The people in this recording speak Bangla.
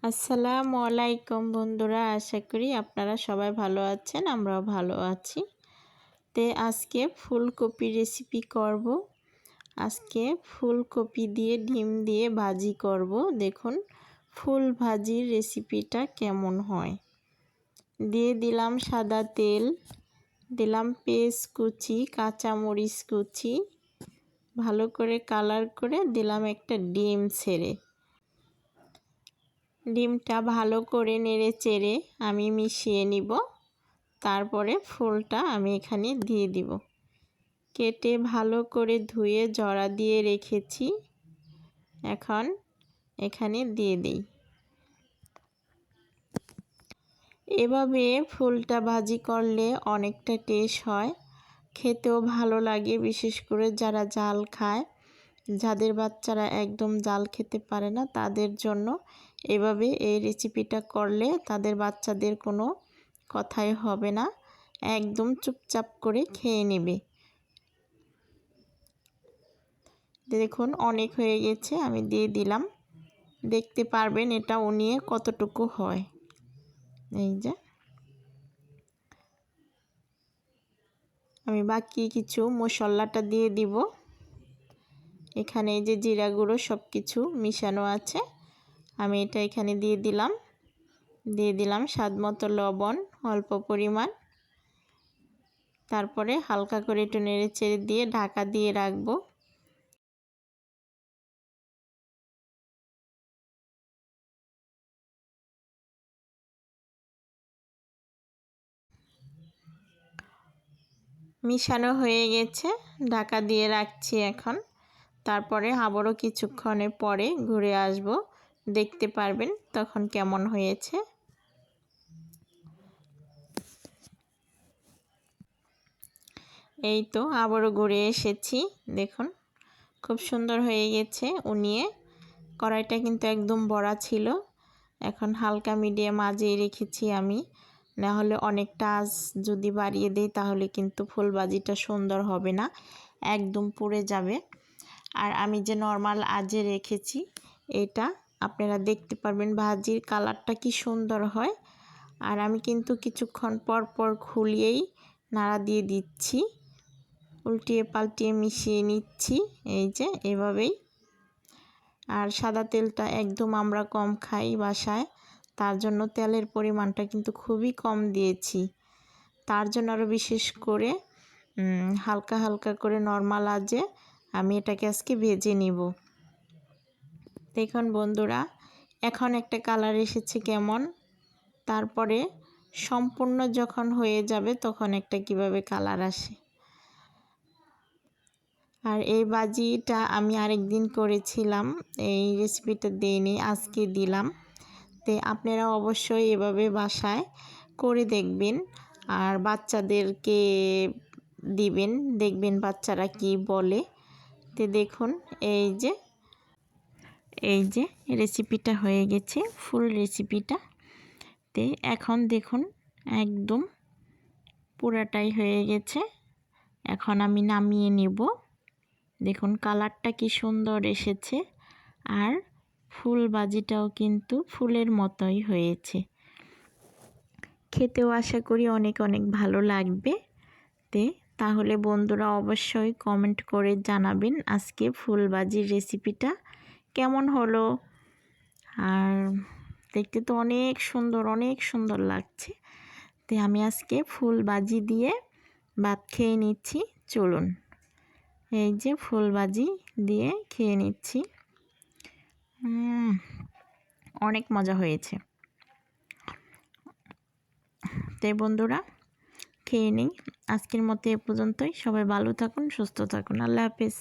আসসালামু আলাইকুম বন্ধুরা, আশা করি আপনারা সবাই ভালো আছেন। আমরাও ভালো আছি। আজকে ফুলকপি রেসিপি করব। আজকে ফুলকপি দিয়ে ডিম দিয়ে ভাজি করব। দেখুন ফুল ভাজির রেসিপিটা কেমন হয়। দিয়ে দিলাম সাদা তেল, দিলাম পেঁয়াজ কুচি, কাঁচামরিচ কুচি, ভালো করে কালার করে দিলাম একটা ডিম ছেড়ে। ডিমটা ভালো করে নেড়ে চেড়ে আমি মিশিয়ে নিব। তারপরে ফুলটা আমি এখানে দিয়ে দিব। কেটে ভালো করে ধুয়ে জড়া দিয়ে রেখেছি। এখন এখানে দিয়ে দিই। এভাবে ফুলটা ভাজি করলে অনেকটা টেস্ট হয়, খেতেও ভালো লাগে। বিশেষ করে যারা জাল খায়, যাদের বাচ্চারা একদম জাল খেতে পারে না, তাদের জন্য এভাবে এই রেসিপিটা করলে তাদের বাচ্চাদের কোনো কথাই হবে না, একদম চুপচাপ করে খেয়ে নেবে। দেখুন অনেক হয়ে গেছে, আমি দিয়ে দিলাম। দেখতে পারবেন এটা উনিয়ে কতটুকু হয়। এই যে আমি বাকি কিছু মশলাটা দিয়ে দিব। এখানে এই যে জিরা গুঁড়ো সব কিছু মিশানো আছে, আমি এটা এখানে দিয়ে দিলাম স্বাদ মতো লবণ অল্প পরিমাণ। তারপরে হালকা করে একটু নেড়ে চেড়ে দিয়ে ঢাকা দিয়ে রাখবো। মিশানো হয়ে গেছে, ঢাকা দিয়ে রাখছি এখন। তারপরে আবারও কিছুক্ষণের পরে ঘুরে আসব, দেখতে পারবেন তখন কেমন হয়েছে। এই তো আবারও ঘুরে এসেছি, দেখুন খুব সুন্দর হয়ে গেছে উনিয়ে। কড়াইটা কিন্তু একদম বড়া ছিল, এখন হালকা মিডিয়াম আঁচে রেখেছি আমি, না হলে অনেকটা আঁচ যদি বাড়িয়ে দেই তাহলে কিন্তু ফুলবাজিটা সুন্দর হবে না, একদম পুড়ে যাবে। আর আমি যে নর্মাল আঁচে রেখেছি, এটা আপনারা দেখতে পারবেন ভাজির কালারটা কি সুন্দর হয়। আর আমি কিন্তু কিছুক্ষণ পর পর খুলিয়েই নাড়া দিয়ে দিচ্ছি, উল্টিয়ে পাল্টিয়ে মিশিয়ে নিচ্ছি, এই যে এভাবেই। আর সাদা তেলটা একদম আমরা কম খাই বাসায়, তার জন্য তেলের পরিমাণটা কিন্তু খুবই কম দিয়েছি। তার জন্য আরও বিশেষ করে হালকা হালকা করে নর্মাল আঁচে আমি এটাকে আজকে ভেজে নিব। দেখুন বন্ধুরা, এখন একটা কালার এসেছে কেমন, তারপরে সম্পূর্ণ যখন হয়ে যাবে তখন একটা কিভাবে কালার আসে। আর এই ভাজিটা আমি আরেকদিন করেছিলাম, এই রেসিপিটা দিইনি, আজকে দিলাম। আপনারা অবশ্যই এভাবে বাসায় করে দেখবেন আর বাচ্চাদেরকে দিবেন, দেখবেন বাচ্চারা কি বলে। দেখুন এই যে রেসিপিটা হয়ে গেছে, ফুল রেসিপিটা। এখন দেখুন একদম পুরাটাই হয়ে গেছে। এখন আমি নামিয়ে নেব। দেখুন কালারটা কি সুন্দর এসেছে, আর ফুল ভাজিটাও কিন্তু ফুলের মতোই হয়েছে। খেতেও আশা করি অনেক অনেক ভালো লাগবে। তাহলে বন্ধুরা অবশ্যই কমেন্ট করে জানাবেন আজকে ফুল ভাজির রেসিপিটা কেমন হলো। আর দেখতে তো অনেক সুন্দর লাগছে। আমি আজকে ফুল ভাজি দিয়ে ভাত খেয়ে নিচ্ছি। চলুন, এই যে ফুল ভাজি দিয়ে খেয়ে নিচ্ছি, অনেক মজা হয়েছে। বন্ধুরা খেয়ে নিই। আজকের মতো এ পর্যন্তই। সবাই ভালো থাকুন, সুস্থ থাকুন। আল্লাহ হাফেজ।